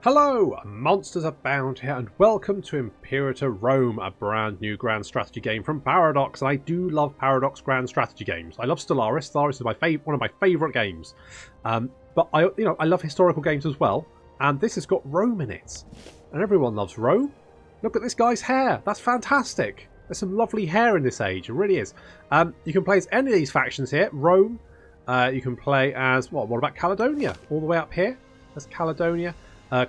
Hello, monsters abound here, and welcome to Imperator Rome, a brand new grand strategy game from Paradox. And I do love Paradox grand strategy games. I love Stellaris. Stellaris is one of my favourite games. But I love historical games as well. And this has got Rome in it, and everyone loves Rome. Look at this guy's hair. That's fantastic. There's some lovely hair in this age. It really is. You can play as any of these factions here. Rome. You can play as what about Caledonia? All the way up here. That's Caledonia.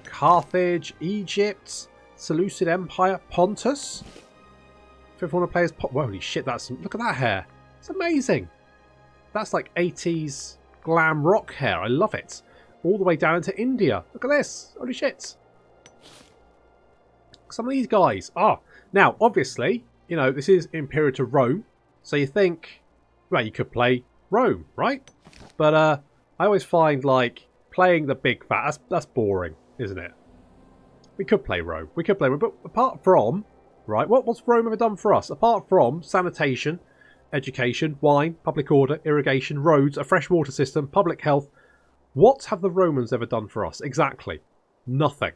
Carthage, Egypt, Seleucid Empire, Pontus. If you want to play as holy shit, look at that hair. It's amazing. That's like 80s glam rock hair. I love it. All the way down into India. Look at this. Holy shit. Some of these guys. Now, obviously, this is Imperator Rome. So you think, well, you could play Rome, right? But I always find, like, playing the big fat, that's boring, isn't it? We could play Rome. But apart from, right, what's Rome ever done for us? Apart from sanitation, education, wine, public order, irrigation, roads, a fresh water system, public health, what have the Romans ever done for us? Exactly. Nothing.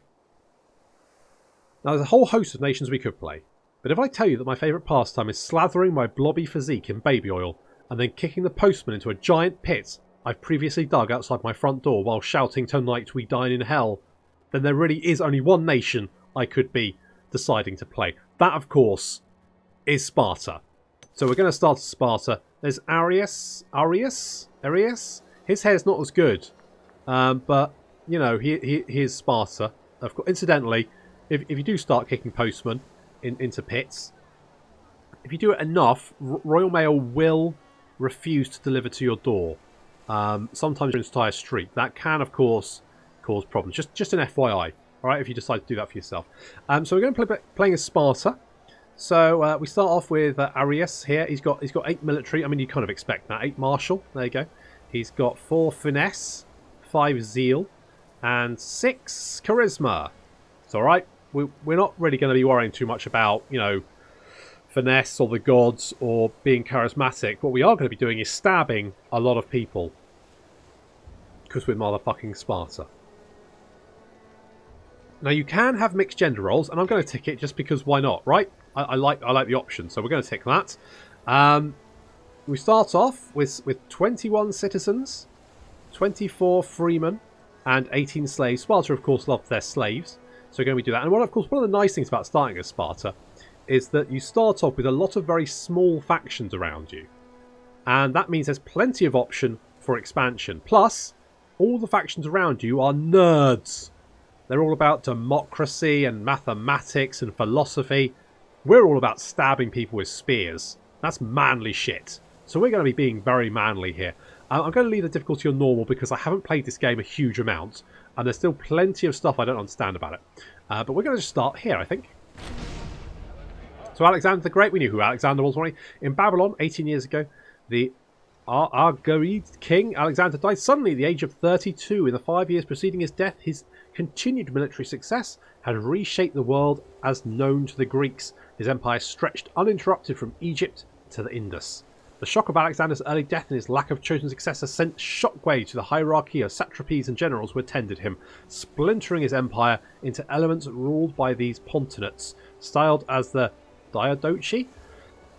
Now, there's a whole host of nations we could play. But if I tell you that my favourite pastime is slathering my blobby physique in baby oil and then kicking the postman into a giant pit I've previously dug outside my front door while shouting "Tonight we dine in hell," then there really is only one nation I could be deciding to play. That, of course, is Sparta. So we're going to start at Sparta. There's Arius. His hair's not as good, but here's Sparta. Of course, incidentally, if you do start kicking postmen into pits, if you do it enough, Royal Mail will refuse to deliver to your door. Sometimes your entire street. That can, of course, cause problems. Just an FYI, all right, if you decide to do that for yourself. So we're going to playing as Sparta. So we start off with Arius here. He's got 8 military. I mean, you kind of expect that. 8 martial. There you go. He's got 4 finesse, 5 zeal, and 6 charisma. It's all right. We're not really going to be worrying too much about finesse or the gods or being charismatic. What we are going to be doing is stabbing a lot of people because we're motherfucking Sparta. Now, you can have mixed gender roles, and I'm going to tick it just because why not, right? I like the option, so we're going to tick that. We start off with 21 citizens, 24 freemen, and 18 slaves. Sparta, of course, loved their slaves, so we're going to do that. And one of the nice things about starting as Sparta is that you start off with a lot of very small factions around you. And that means there's plenty of option for expansion. Plus, all the factions around you are nerds. They're all about democracy and mathematics and philosophy. We're all about stabbing people with spears. That's manly shit. So we're going to be being very manly here. I'm going to leave the difficulty on normal because I haven't played this game a huge amount. And there's still plenty of stuff I don't understand about it. But we're going to just start here, I think. So Alexander the Great, we knew who Alexander was, wasn't he? In Babylon, 18 years ago, the Argead king, Alexander, died suddenly at the age of 32. In the 5 years preceding his death, his continued military success had reshaped the world as known to the Greeks. His empire stretched uninterrupted from Egypt to the Indus. The shock of Alexander's early death and his lack of chosen successor sent shockwave to the hierarchy of satrapies and generals who attended him, splintering his empire into elements ruled by these pontiffs, styled as the Diadochi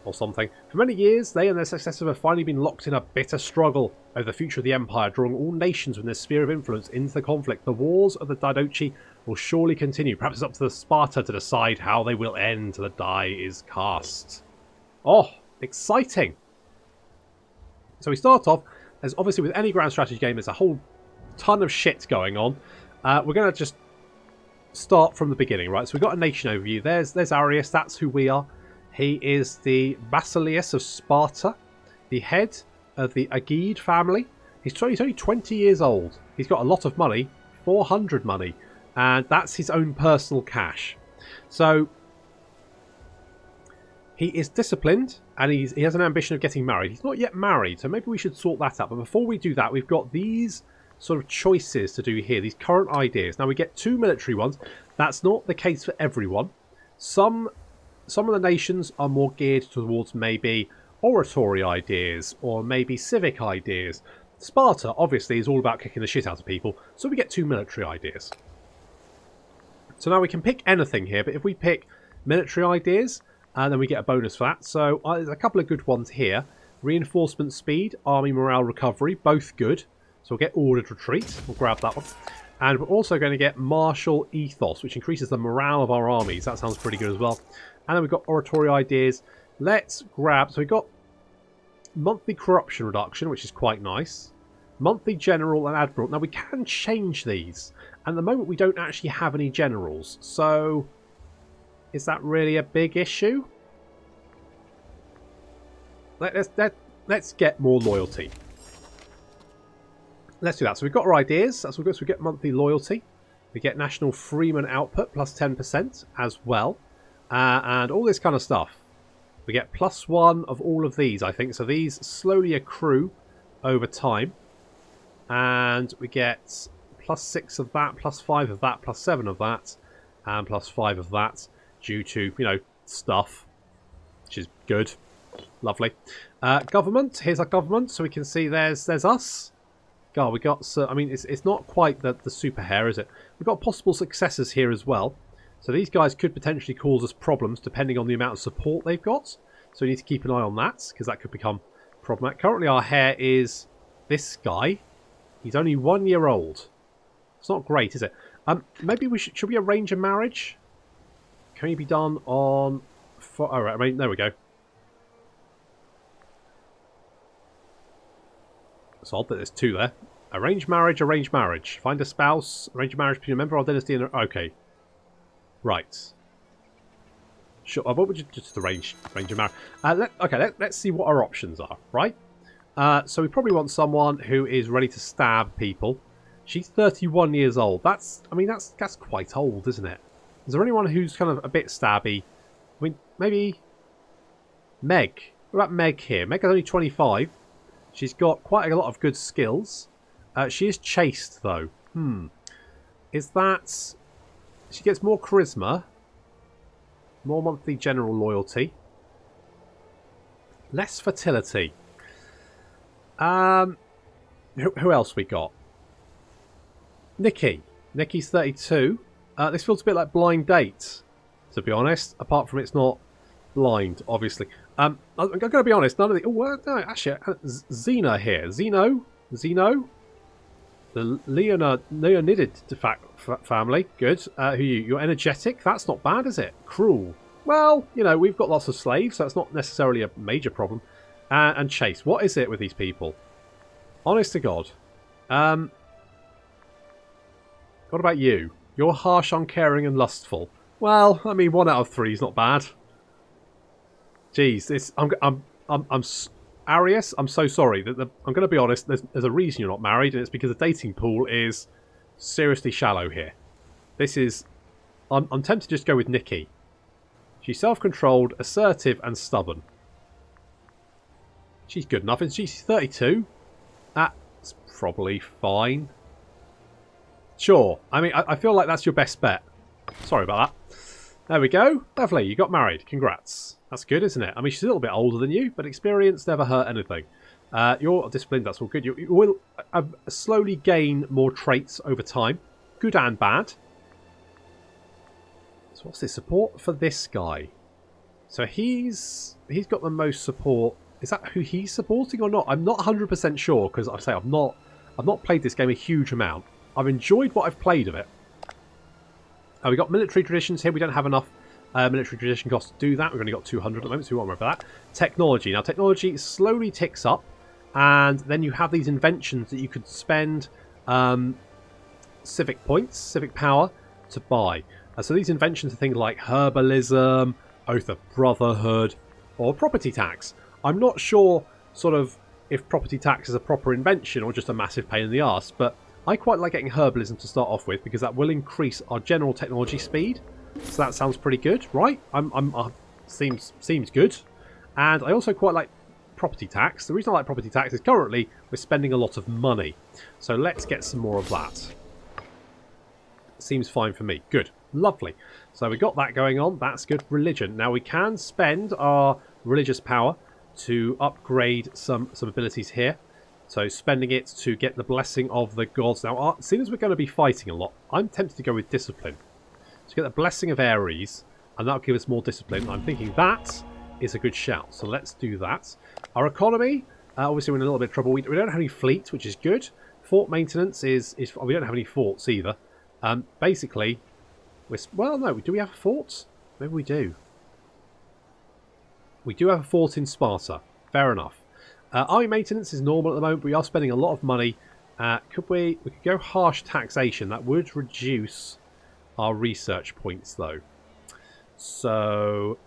or something. For many years, they and their successors have finally been locked in a bitter struggle over the future of the empire, drawing all nations within their sphere of influence into the conflict. The wars of the Diadochi will surely continue. Perhaps it's up to the Sparta to decide how they will end. The die is cast. Oh, exciting! So we start off, as obviously with any grand strategy game, there's a whole ton of shit going on. We're going to just start from the beginning, right? So we've got a nation overview. There's Arius, that's who we are. He is the Basileus of Sparta, the head of the Aegaid family. He's only 20 years old. He's got a lot of money, 400 money, and that's his own personal cash. So he is disciplined, and he has an ambition of getting married. He's not yet married, so maybe we should sort that out. But before we do that, we've got these sort of choices to do here, these current ideas. Now we get 2 military ones. That's not the case for everyone. Some of the nations are more geared towards maybe oratory ideas or maybe civic ideas. Sparta obviously is all about kicking the shit out of people, so we get 2 military ideas. So now we can pick anything here, but if we pick military ideas, then we get a bonus for that. So there's a couple of good ones here. Reinforcement speed, army morale recovery, both good. So we'll get ordered retreat. We'll grab that one. And we're also going to get martial ethos, which increases the morale of our armies. That sounds pretty good as well. And then we've got oratory ideas. Let's grab... So we've got monthly corruption reduction, which is quite nice. Monthly general and admiral. Now we can change these. And at the moment we don't actually have any generals. So is that really a big issue? Let's get more loyalty. Let's do that. So we've got our ideas. That's what we get monthly loyalty. We get national freeman output plus 10% as well. And all this kind of stuff. We get +1 of all of these, I think. So these slowly accrue over time. And we get +6 of that, +5 of that, +7 of that, and +5 of that due to, you know, stuff, which is good. Lovely. Government. Here's our government. So we can see there's us. God, we got... So, I mean, it's not quite the super hair, is it? We've got possible successors here as well. So these guys could potentially cause us problems depending on the amount of support they've got. So we need to keep an eye on that because that could become problematic. Currently our heir is this guy. He's only 1 year old. It's not great, is it? Maybe we should we arrange a marriage? Can it be done on... Oh, right, I mean, there we go. It's odd that there's 2 there. Arrange marriage, arrange marriage. Find a spouse, arrange a marriage between a member of our dynasty and... Okay. Right. Sure. What would you just arrange a marriage? Let's see what our options are, right? So we probably want someone who is ready to stab people. She's 31 years old. That's quite old, isn't it? Is there anyone who's kind of a bit stabby? I mean, maybe Meg. What about Meg here? Meg is only 25. She's got quite a lot of good skills. She is chaste, though. Is that... She gets more charisma. More monthly general loyalty. Less fertility. Who else we got? Nikki. Nikki's 32. This feels a bit like Blind Date, to be honest. Apart from it's not blind, obviously. I'm going to be honest. None of the... Oh, no, actually, Xena here. Zeno. The Leonidid family. Good. Who are you? You're energetic. That's not bad, is it? Cruel. Well, you know, we've got lots of slaves, so it's not necessarily a major problem. And Chase. What is it with these people? Honest to God. What about you? You're harsh, uncaring, and lustful. Well, I mean, 1 out of 3 is not bad. Jeez, this Arius, I'm so sorry. I'm going to be honest. There's a reason you're not married, and it's because the dating pool is seriously shallow here. This is... I'm tempted to just go with Nikki. She's self-controlled, assertive, and stubborn. She's good enough. She's 32. That's probably fine. Sure. I mean, I feel like that's your best bet. Sorry about that. There we go. Lovely. You got married. Congrats. That's good, isn't it? I mean, she's a little bit older than you, but experience never hurt anything. You're disciplined. That's all good. You will slowly gain more traits over time. Good and bad. So what's this? Support for this guy. So he's got the most support. Is that who he's supporting or not? I'm not 100% sure because I say I've not played this game a huge amount. I've enjoyed what I've played of it. We got military traditions here. We don't have enough military tradition costs to do that. We've only got 200 at the moment, so we won't worry about that. Technology. Now, technology slowly ticks up, and then you have these inventions that you could spend civic points, civic power, to buy. So these inventions are things like herbalism, oath of brotherhood, or property tax. I'm not sure sort of if property tax is a proper invention or just a massive pain in the arse, but I quite like getting herbalism to start off with because that will increase our general technology speed. So that sounds pretty good, right? Seems good. And I also quite like property tax. The reason I like property tax is currently we're spending a lot of money. So let's get some more of that. Seems fine for me. Good. Lovely. So we got that going on. That's good. Religion. Now we can spend our religious power to upgrade some abilities here. So spending it to get the blessing of the gods. Now, seeing as we're going to be fighting a lot, I'm tempted to go with discipline. So get the Blessing of Ares, and that'll give us more discipline. I'm thinking that is a good shout. So let's do that. Our economy, obviously we're in a little bit of trouble. We don't have any fleet, which is good. Fort maintenance is we don't have any forts either. Basically, well, no, do we have a fort? Maybe we do. We do have a fort in Sparta. Fair enough. Army maintenance is normal at the moment, but we are spending a lot of money. We could go harsh taxation. That would reduce our research points, though. So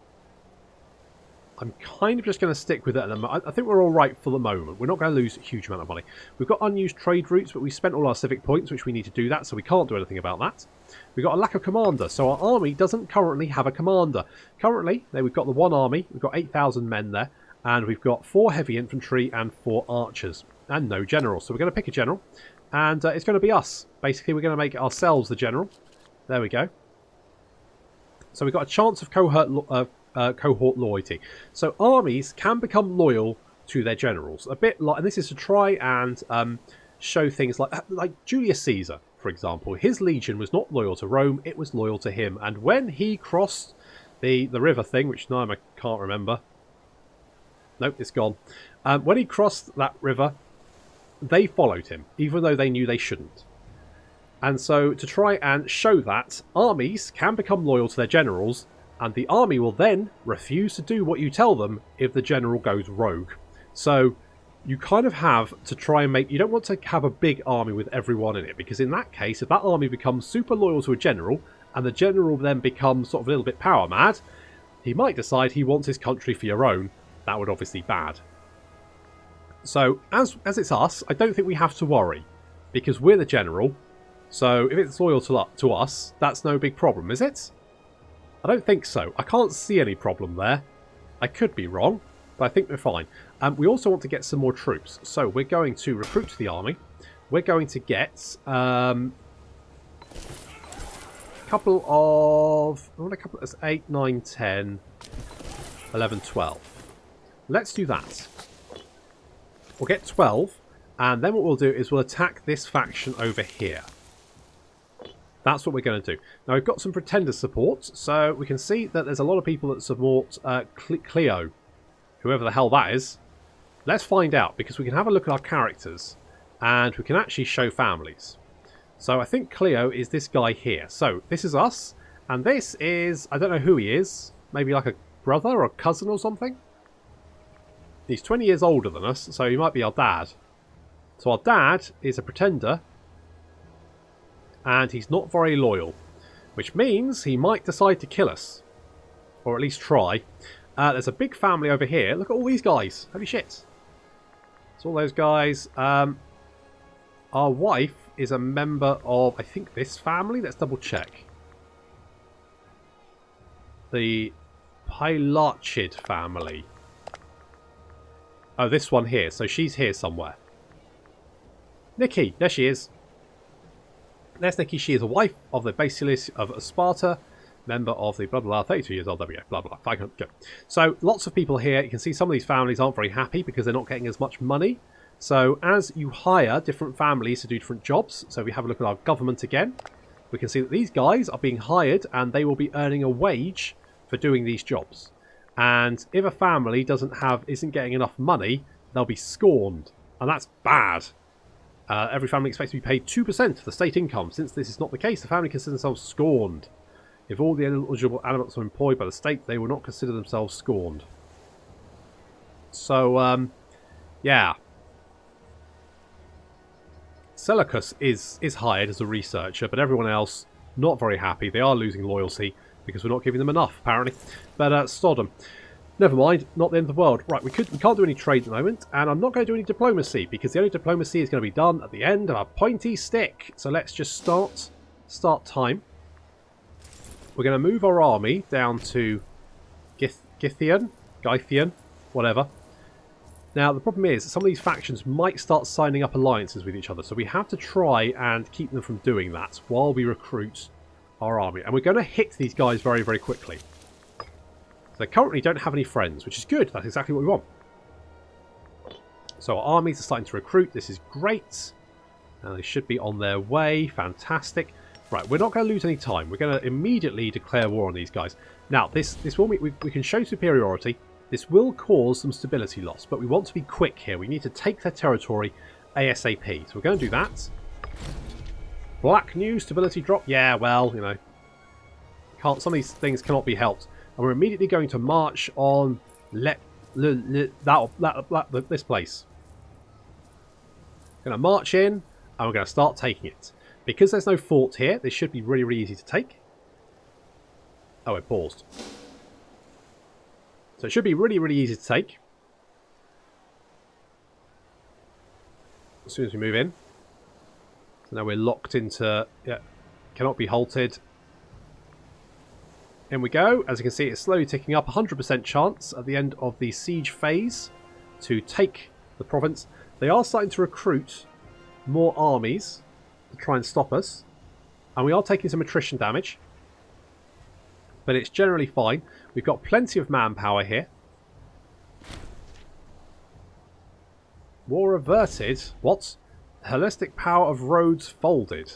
I'm kind of just going to stick with it at the moment. I think we're all right for the moment. We're not going to lose a huge amount of money. We've got unused trade routes, but we spent all our civic points, which we need to do that, so we can't do anything about that. We've got a lack of commander, so our army doesn't currently have a commander. Currently, we've got the one army. We've got 8,000 men there, and we've got 4 heavy infantry and 4 archers, and no general. So we're going to pick a general, and it's going to be us. Basically, we're going to make ourselves the general. There we go. So we've got a chance of cohort loyalty. So armies can become loyal to their generals. A bit like, and this is to try and show things like Julius Caesar, for example. His legion was not loyal to Rome, it was loyal to him. And when he crossed the river thing, which now I can't remember. Nope, it's gone. When he crossed that river, they followed him, even though they knew they shouldn't. And so to try and show that, armies can become loyal to their generals, and the army will then refuse to do what you tell them if the general goes rogue. So you kind of have to try and make... You don't want to have a big army with everyone in it, because in that case, if that army becomes super loyal to a general, and the general then becomes sort of a little bit power mad, he might decide he wants his country for your own. That would obviously be bad. So as it's us, I don't think we have to worry, because we're the general. So if it's loyal to us, that's no big problem, is it? I don't think so. I can't see any problem there. I could be wrong, but I think we're fine. We also want to get some more troops. So we're going to recruit the army. We're going to get a couple of... I want a couple of... 8, 9, 10, 11, 12. Let's do that. We'll get 12, and then what we'll do is we'll attack this faction over here. That's what we're going to do. Now, we've got some pretender support, so we can see that there's a lot of people that support Cleo, whoever the hell that is. Let's find out, because we can have a look at our characters, and we can actually show families. So I think Cleo is this guy here. So this is us, and this is, I don't know who he is, maybe like a brother or a cousin or something. He's 20 years older than us, so he might be our dad. So our dad is a pretender, and he's not very loyal, which means he might decide to kill us, or at least try. There's a big family over here. Look at all these guys. Holy shit. It's all those guys. Our wife is a member of, I think, this family. Let's double check. The Pylachid family. Oh, this one here. So she's here somewhere. Nikki. There she is. There's Nikki. She is a wife of the Basilis of Sparta, member of the blah blah blah, 32 years old, there we go, blah blah blah. Go. So lots of people here. You can see some of these families aren't very happy because they're not getting as much money. So as you hire different families to do different jobs, so we have a look at our government again, we can see that these guys are being hired and they will be earning a wage for doing these jobs. And if a family isn't getting enough money, they'll be scorned, and that's bad. Every family expects to be paid 2% of the state income. Since this is not the case, the family consider themselves scorned. If all the eligible animals are employed by the state, they will not consider themselves scorned. So, yeah. Seleucus is hired as a researcher, but everyone else not very happy. They are losing loyalty because we're not giving them enough, apparently. But Sodom. Never mind, not the end of the world. Right, we can't do any trade at the moment, and I'm not going to do any diplomacy, because the only diplomacy is going to be done at the end of our pointy stick. So let's just start time. We're going to move our army down to Gythian, whatever. Now, the problem is, some of these factions might start signing up alliances with each other, so we have to try and keep them from doing that while we recruit our army. And we're going to hit these guys very, very quickly. They currently don't have any friends, which is good. That's exactly what we want. So our armies are starting to recruit. This is great. And they should be on their way. Fantastic. Right, we're not going to lose any time. We're going to immediately declare war on these guys. Now, this will we can show superiority. This will cause some stability loss, but we want to be quick here. We need to take their territory ASAP. So we're going to do that. Black news, stability drop. Yeah, well, you know, some of these things cannot be helped. And we're immediately going to march on this place. We're going to march in, and we're going to start taking it. Because there's no fort here, this should be really, really easy to take. Oh, it paused. So it should be really, really easy to take. As soon as we move in. So now we're locked into... Yeah, cannot be halted. In we go. As you can see, it's slowly ticking up. 100% chance at the end of the siege phase to take the province. They are starting to recruit more armies to try and stop us, and we are taking some attrition damage, but it's generally fine. We've got plenty of manpower here. War averted. What? The holistic power of roads folded.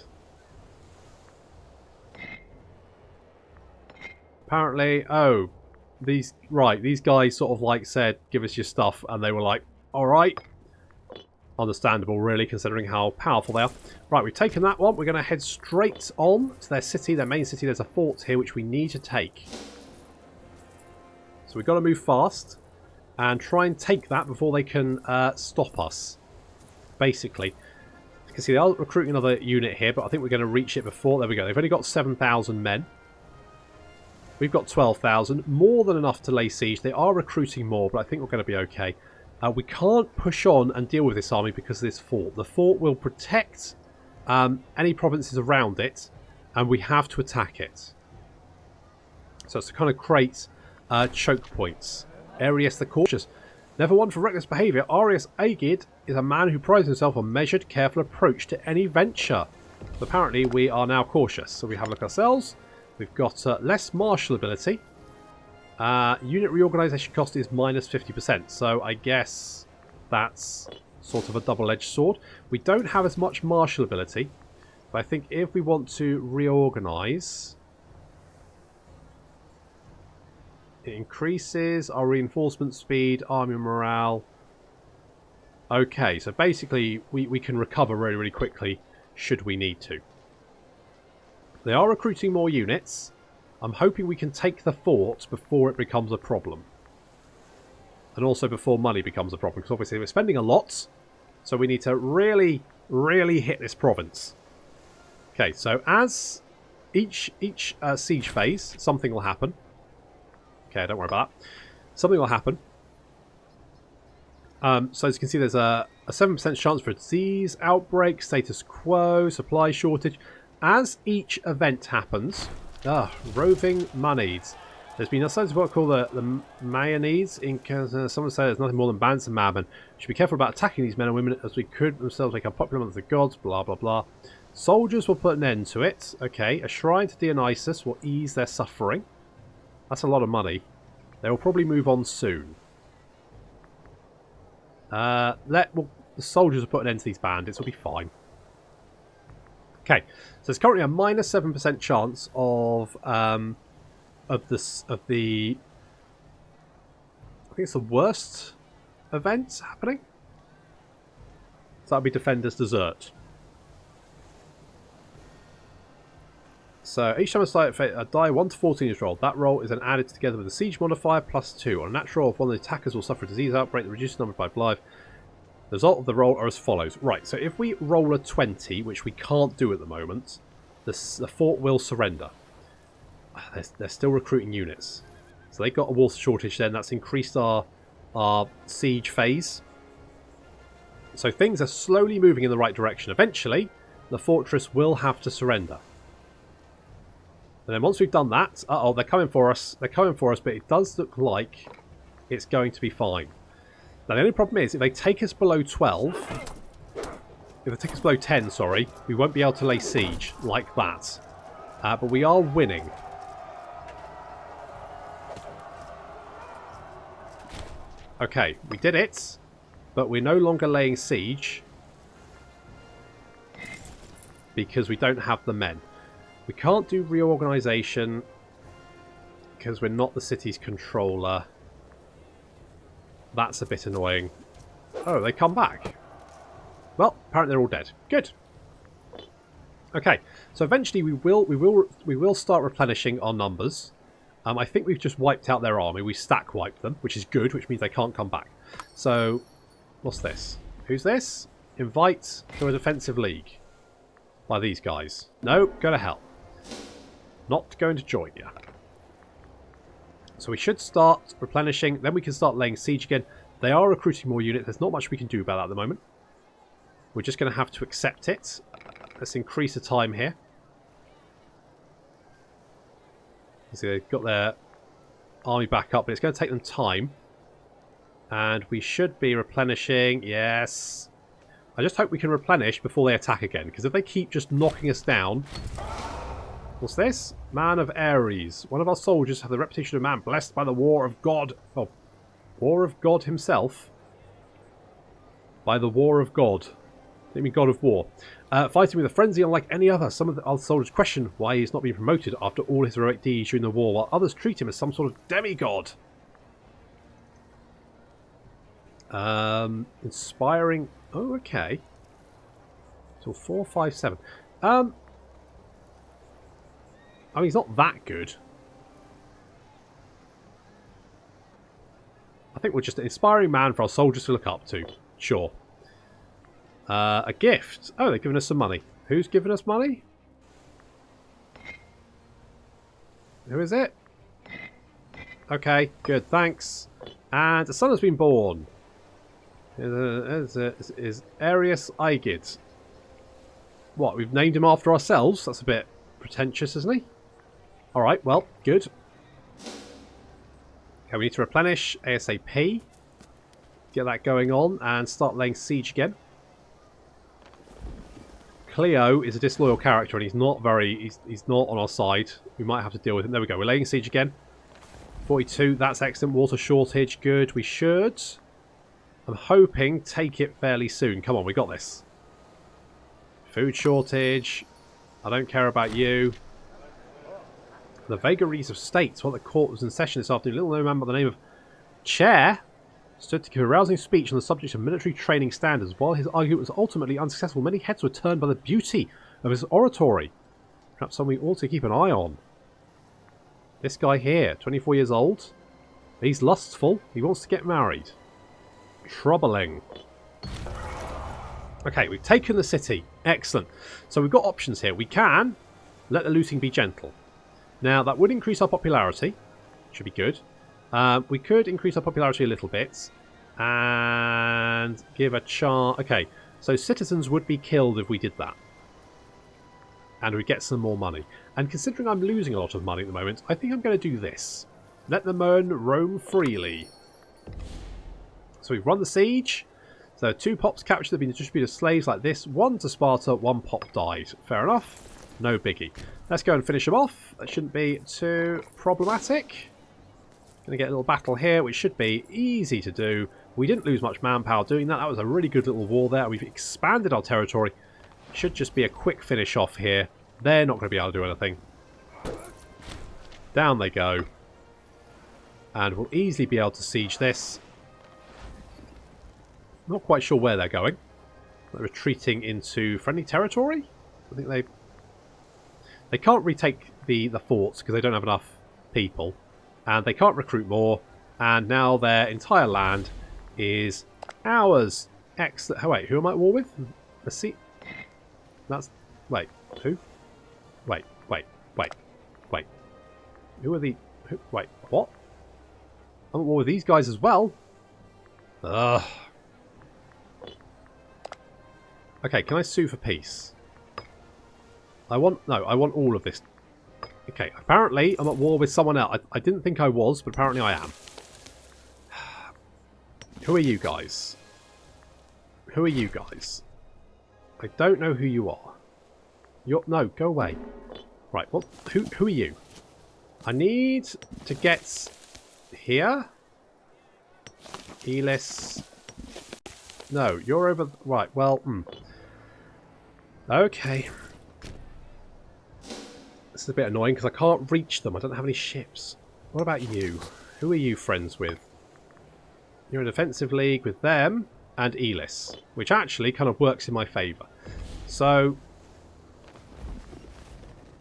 Apparently, oh, these guys sort of like said, give us your stuff, and they were like, all right. Understandable, really, considering how powerful they are. Right, we've taken that one. We're going to head straight on to their city, their main city. There's a fort here which we need to take. So we've got to move fast and try and take that before they can stop us, basically. You can see they are recruiting another unit here, but I think we're going to reach it before. There we go. They've only got 7,000 men. We've got 12,000. More than enough to lay siege. They are recruiting more, but I think we're going to be okay. We can't push on and deal with this army because of this fort. The fort will protect any provinces around it, and we have to attack it. So it's to kind of create choke points. Arius the Cautious. Never one for reckless behaviour. Arius Agid is a man who prides himself on measured, careful approach to any venture. But apparently we are now cautious. So we have a look ourselves. We've got less martial ability. Unit reorganisation cost is minus 50%, so I guess that's sort of a double-edged sword. We don't have as much martial ability, but I think if we want to reorganise, it increases our reinforcement speed, army morale. Okay, so basically we can recover really, really quickly should we need to. They are recruiting more units. I'm hoping we can take the fort before it becomes a problem. And also before money becomes a problem. Because obviously we're spending a lot. So we need to really, really hit this province. Okay, so as each siege phase, something will happen. Okay, don't worry about that. Something will happen. So as you can see, there's a 7% chance for a disease outbreak, status quo, supply shortage. As each event happens... roving Manides. There's been assigned to what I call the Mayonnaise. Someone said there's nothing more than bands and madmen. We should be careful about attacking these men and women as we could themselves become popular amongst the gods, blah blah blah. Soldiers will put an end to it. Okay, a shrine to Dionysus will ease their suffering. That's a lot of money. They will probably move on soon. The soldiers will put an end to these bandits. It'll be fine. Okay, so there's currently a minus 7% chance of the I think it's the worst event happening. So that'll be Defender's Desert. So each time a die 1 to 14 is rolled. That roll is then added together with the siege modifier +2. On a natural roll, if one of the attackers will suffer a disease outbreak that reduces the number by life. The result of the roll are as follows. Right, so if we roll a 20, which we can't do at the moment, the fort will surrender. They're still recruiting units. So they've got a water shortage then. That's increased our siege phase. So things are slowly moving in the right direction. Eventually, the fortress will have to surrender. And then once we've done that... Uh-oh, they're coming for us. They're coming for us, but it does look like it's going to be fine. Now, the only problem is, if they take us below 12... If they take us below 10, sorry, we won't be able to lay siege like that. But we are winning. Okay, we did it. But we're no longer laying siege. Because we don't have the men. We can't do reorganisation because we're not the city's controller. That's a bit annoying. Oh, they come back. Well, apparently they're all dead. Good. Okay, so eventually we will start replenishing our numbers. I think we've just wiped out their army. We stack wiped them, which is good, which means they can't come back. So, what's this? Who's this? Invite to a defensive league. By these guys. No, go to hell. Not going to join you. So we should start replenishing. Then we can start laying siege again. They are recruiting more units. There's not much we can do about that at the moment. We're just going to have to accept it. Let's increase the time here. You see, they've got their army back up, but it's going to take them time. And we should be replenishing. Yes. I just hope we can replenish before they attack again. Because if they keep just knocking us down... What's this? Man of Ares. One of our soldiers have the reputation of a man blessed by the war of God. Oh, war of God himself? By the war of God. I mean God of War. Fighting with a frenzy unlike any other. Some of the other soldiers question why he's not been promoted after all his heroic deeds during the war, while others treat him as some sort of demigod. Inspiring... Oh, okay. So 4, 5, 7. I mean, he's not that good. I think we're just an inspiring man for our soldiers to look up to. Sure. A gift. Oh, they've given us some money. Who's given us money? Who is it? Okay, good, thanks. And a son has been born. Is Arius Aegid. What, we've named him after ourselves? That's a bit pretentious, isn't he? Alright, well, good. Okay, we need to replenish ASAP. Get that going on and start laying siege again. Cleo is a disloyal character and he's not on our side. We might have to deal with him. There we go. We're laying siege again. 42. That's excellent. Water shortage. Good. We should, I'm hoping, take it fairly soon. Come on, we got this. Food shortage. I don't care about you. The vagaries of states. While the court was in session this afternoon, little known man by the name of Chair stood to give a rousing speech on the subject of military training standards. While his argument was ultimately unsuccessful, many heads were turned by the beauty of his oratory. Perhaps something we ought to keep an eye on. This guy here, 24 years old. He's lustful. He wants to get married. Troubling. Okay, we've taken the city. Excellent. So we've got options here. We can let the looting be gentle. Now, that would increase our popularity. Should be good. We could increase our popularity a little bit and give a chance. Okay, so citizens would be killed if we did that. And we'd get some more money. And considering I'm losing a lot of money at the moment, I think I'm going to do this. Let the men roam freely. So we've run the siege. So 2 pops captured have been distributed as slaves like this. 1 to Sparta, 1 pop died. Fair enough. No biggie. Let's go and finish them off. That shouldn't be too problematic. Going to get a little battle here, which should be easy to do. We didn't lose much manpower doing that. That was a really good little war there. We've expanded our territory. Should just be a quick finish off here. They're not going to be able to do anything. Down they go. And we'll easily be able to siege this. Not quite sure where they're going. They're retreating into friendly territory. I think they can't retake the forts because they don't have enough people. And they can't recruit more. And now their entire land is ours. Excellent. Oh, wait, who am I at war with? Let's see. That's... Wait, who? Wait. Who are the... Who, wait, what? I'm at war with these guys as well? Ugh. Okay, can I sue for peace? I want all of this. Okay, apparently I'm at war with someone else. I didn't think I was, but apparently I am. Who are you guys? Who are you guys? I don't know who you are. No, go away. Right, well, who are you? I need to get here. Elis. No, you're over... Right, well... Okay. This is a bit annoying because I can't reach them. I don't have any ships. What about you? Who are you friends with? You're in a defensive league with them and Elis, which actually kind of works in my favour. So,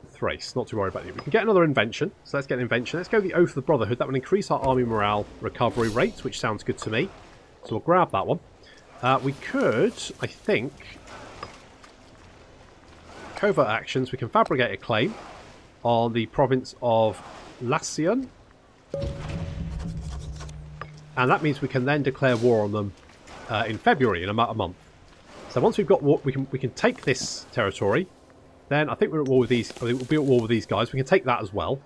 Thrace, not too worried about you. We can get another invention, so let's get an invention. Let's go the Oath of the Brotherhood. That will increase our army morale recovery rate, which sounds good to me. So we'll grab that one. We could, I think, covert actions. We can fabricate a claim on the province of Latium. And that means we can then declare war on them in February, in about a month. So once we've got war, we can take this territory. Then I think we're at war with these. I think we'll be at war with these guys. We can take that as well,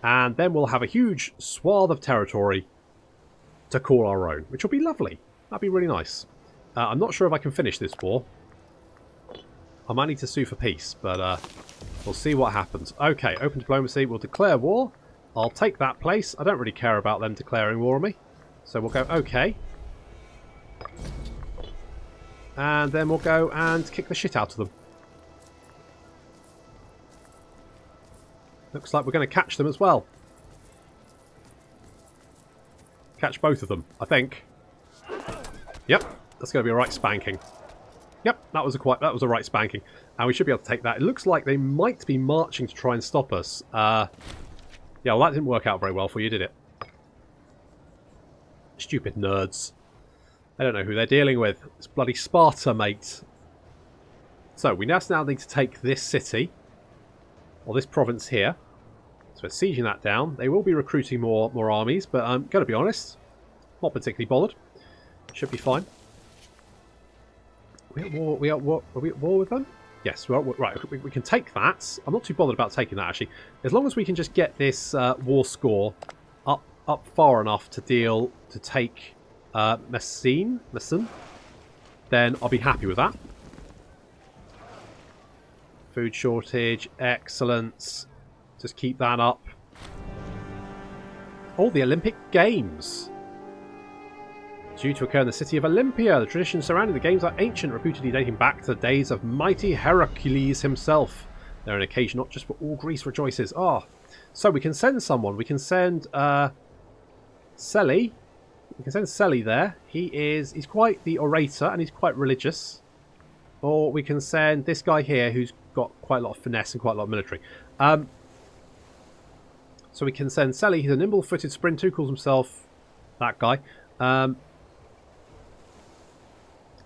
and then we'll have a huge swath of territory to call our own, which will be lovely. That'd be really nice. I'm not sure if I can finish this war. I might need to sue for peace, but we'll see what happens. Okay, open diplomacy. We'll declare war. I'll take that place. I don't really care about them declaring war on me, so we'll go okay. And then we'll go and kick the shit out of them. Looks like we're going to catch them as well. Catch both of them, I think. Yep, that's going to be a right spanking. Yep, that was a right spanking, and we should be able to take that. It looks like they might be marching to try and stop us. Yeah, well, that didn't work out very well for you, did it? Stupid nerds. They don't know who they're dealing with. It's bloody Sparta, mate. So we now need to take this city. Or this province here. So we're sieging that down. They will be recruiting more armies, but I'm going to be honest, not particularly bothered. Should be fine. Are we at war with them? Yes, we're at war. Right, we can take that. I'm not too bothered about taking that, actually. As long as we can just get this war score up far enough to take Messene, then I'll be happy with that. Food shortage, excellent. Just keep that up. Oh, the Olympic Games. Due to occur in the city of Olympia, the traditions surrounding the games are ancient, reputedly dating back to the days of mighty Heracles himself. They're an occasion not just for all Greece rejoices. So we can send someone. We can send Selly. We can send Selly there. He's quite the orator and he's quite religious. Or we can send this guy here who's got quite a lot of finesse and quite a lot of military. So we can send Selly. He's a nimble-footed sprinter who calls himself that guy. A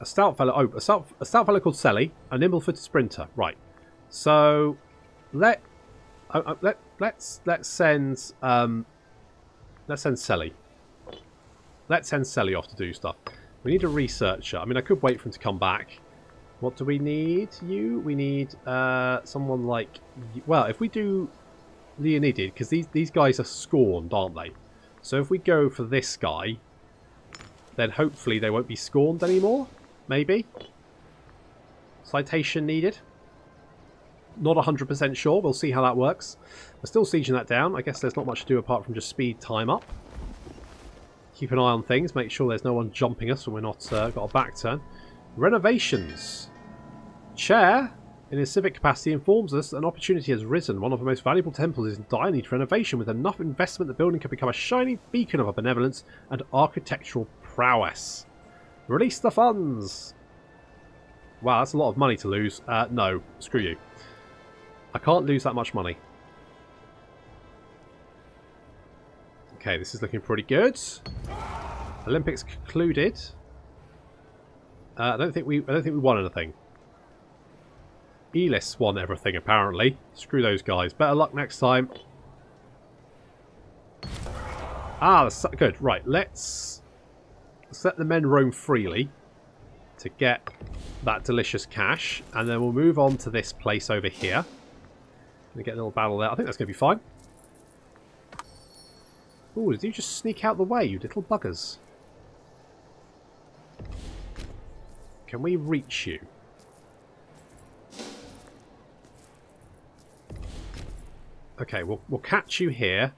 stout fellow. Oh, a stout fellow called Selly, a nimble-footed sprinter. Right. So let's send Selly. Let's send Selly off to do stuff. We need a researcher. I mean, I could wait for him to come back. What do we need? We need someone like... Well, if we do Leonidid, because these guys are scorned, aren't they? So if we go for this guy, then hopefully they won't be scorned anymore. Maybe. Citation needed. Not 100% sure. We'll see how that works. We're still sieging that down. I guess there's not much to do apart from just speed time up. Keep an eye on things. Make sure there's no one jumping us and we're not got a back turn. Renovations. Chair, in his civic capacity, informs us that an opportunity has risen. One of the most valuable temples is in dire need for renovation. With enough investment, the building could become a shining beacon of benevolence and architectural prowess. Release the funds. Wow, that's a lot of money to lose. No, screw you. I can't lose that much money. Okay, this is looking pretty good. Olympics concluded. I don't think we won anything. Elis won everything apparently. Screw those guys. Better luck next time. That's good. Right, let's let the men roam freely to get that delicious cash, and then we'll move on to this place over here. We get a little battle there. I think that's going to be fine. Oh, did you just sneak out the way, you little buggers? Can we reach you? Okay, we'll catch you here.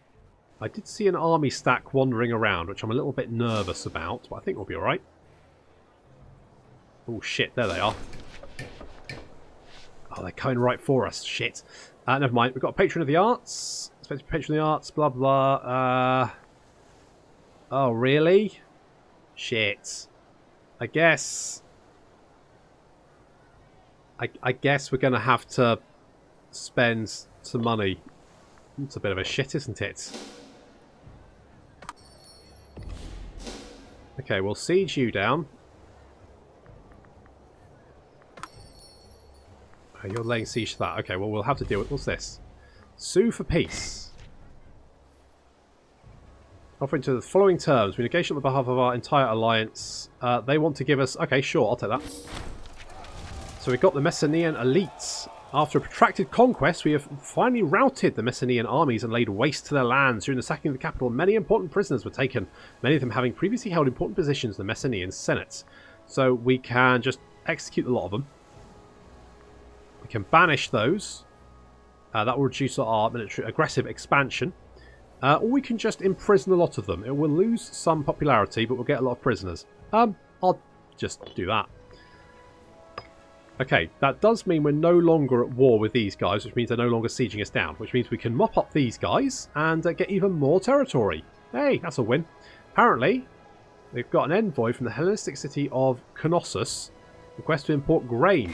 I did see an army stack wandering around, which I'm a little bit nervous about, but I think we'll be alright. Oh shit, there they are. Oh, they're coming right for us. Shit. Never mind. We've got a patron of the arts. Expected patron of the arts. Blah blah. Oh really? Shit. I guess we're gonna have to spend some money. It's a bit of a shit, isn't it? Okay, we'll siege you down. Okay, you're laying siege to that. Okay, well, we'll have to deal with... What's this? Sue for peace. Offering to the following terms. We negotiate on behalf of our entire alliance. They want to give us... Okay, sure, I'll take that. So we've got the Messenian elites. After a protracted conquest, we have finally routed the Messenian armies and laid waste to their lands. During the sacking of the capital, many important prisoners were taken, many of them having previously held important positions in the Messenian Senate. So we can just execute a lot of them. We can banish those. That will reduce our military aggressive expansion. Or we can just imprison a lot of them. It will lose some popularity, but we'll get a lot of prisoners. I'll just do that. Okay, that does mean we're no longer at war with these guys, which means they're no longer sieging us down, which means we can mop up these guys and get even more territory. Hey, that's a win. Apparently, they've got an envoy from the Hellenistic city of Knossos, request to import grain.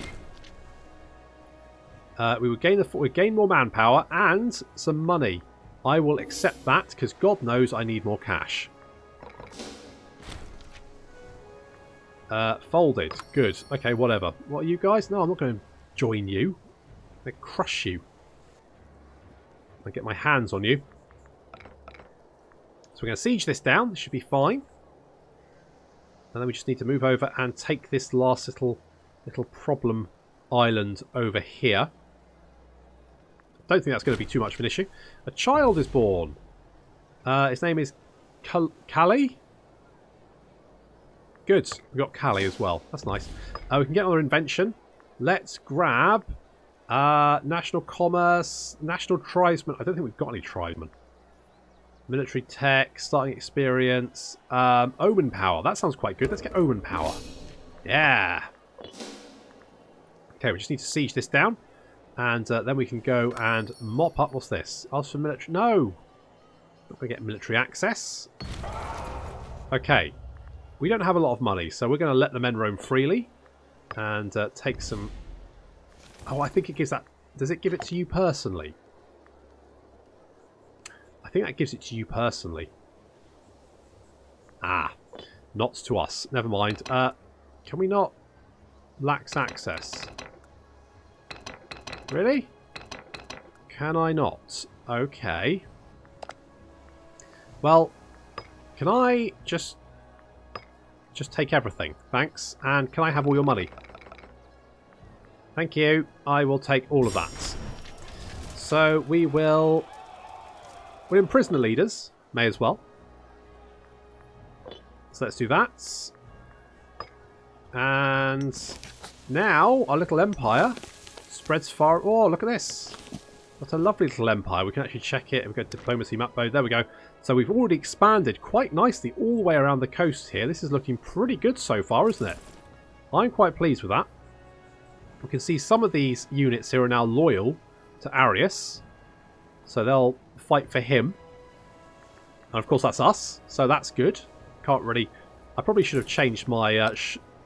We would gain more manpower and some money. I will accept that because God knows I need more cash. Folded. Good. Okay, whatever. What are you guys? No, I'm not going to join you. I'm going to crush you. I get my hands on you. So we're going to siege this down. This should be fine. And then we just need to move over and take this last little problem island over here. Don't think that's going to be too much of an issue. A child is born. His name is Callie. Good. We've got Callie as well. That's nice. We can get another invention. Let's grab national commerce, national tribesmen. I don't think we've got any tribesmen. Military tech, starting experience, omen power. That sounds quite good. Let's get omen power. Yeah. Okay, we just need to siege this down. And then we can go and mop up. What's this? Ask for military. No. Not going to get military access. Okay. We don't have a lot of money, so we're going to let the men roam freely. And take some... Oh, I think it gives that... Does it give it to you personally? I think that gives it to you personally. Ah. Not to us. Never mind. Can we not... Lax access? Really? Can I not? Okay. Well, can I just take everything? Thanks. And can I have all your money? Thank you. I will take all of that. So we'll imprison the leaders. May as well. So let's do that. And now our little empire spreads far... Oh, look at this. What a lovely little empire. We can actually check it. We've got diplomacy map mode. There we go. So we've already expanded quite nicely all the way around the coast here. This is looking pretty good so far, isn't it? I'm quite pleased with that. We can see some of these units here are now loyal to Arius. So they'll fight for him. And of course that's us. So that's good. Can't really... I probably should have changed my... I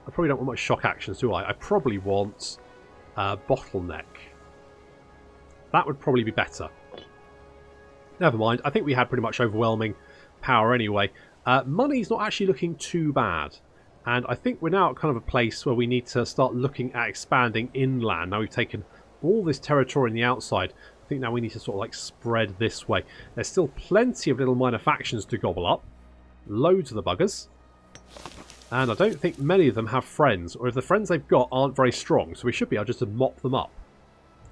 probably don't want much shock actions, do I? I probably want... bottleneck. That would probably be better. Never mind. I think we had pretty much overwhelming power anyway. Money's not actually looking too bad. And I think we're now at kind of a place where we need to start looking at expanding inland. Now we've taken all this territory on the outside. I think now we need to sort of like spread this way. There's still plenty of little minor factions to gobble up. Loads of the buggers. And I don't think many of them have friends. Or if the friends they've got aren't very strong. So we should be able just to mop them up.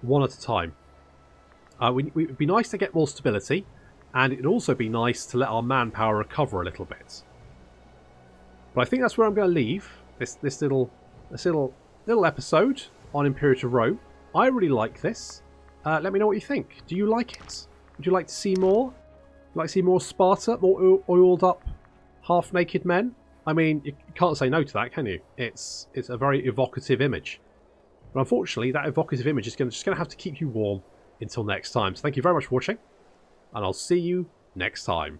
One at a time. It would be nice to get more stability, and it would also be nice to let our manpower recover a little bit. But I think that's where I'm going to leave this little episode on Imperator Rome. I really like this. Let me know what you think. Do you like it? Would you like to see more? Would you like to see more Sparta, more oiled up, half-naked men? I mean, you can't say no to that, can you? It's a very evocative image. But unfortunately, that evocative image is just going to have to keep you warm until next time. So thank you very much for watching, and I'll see you next time.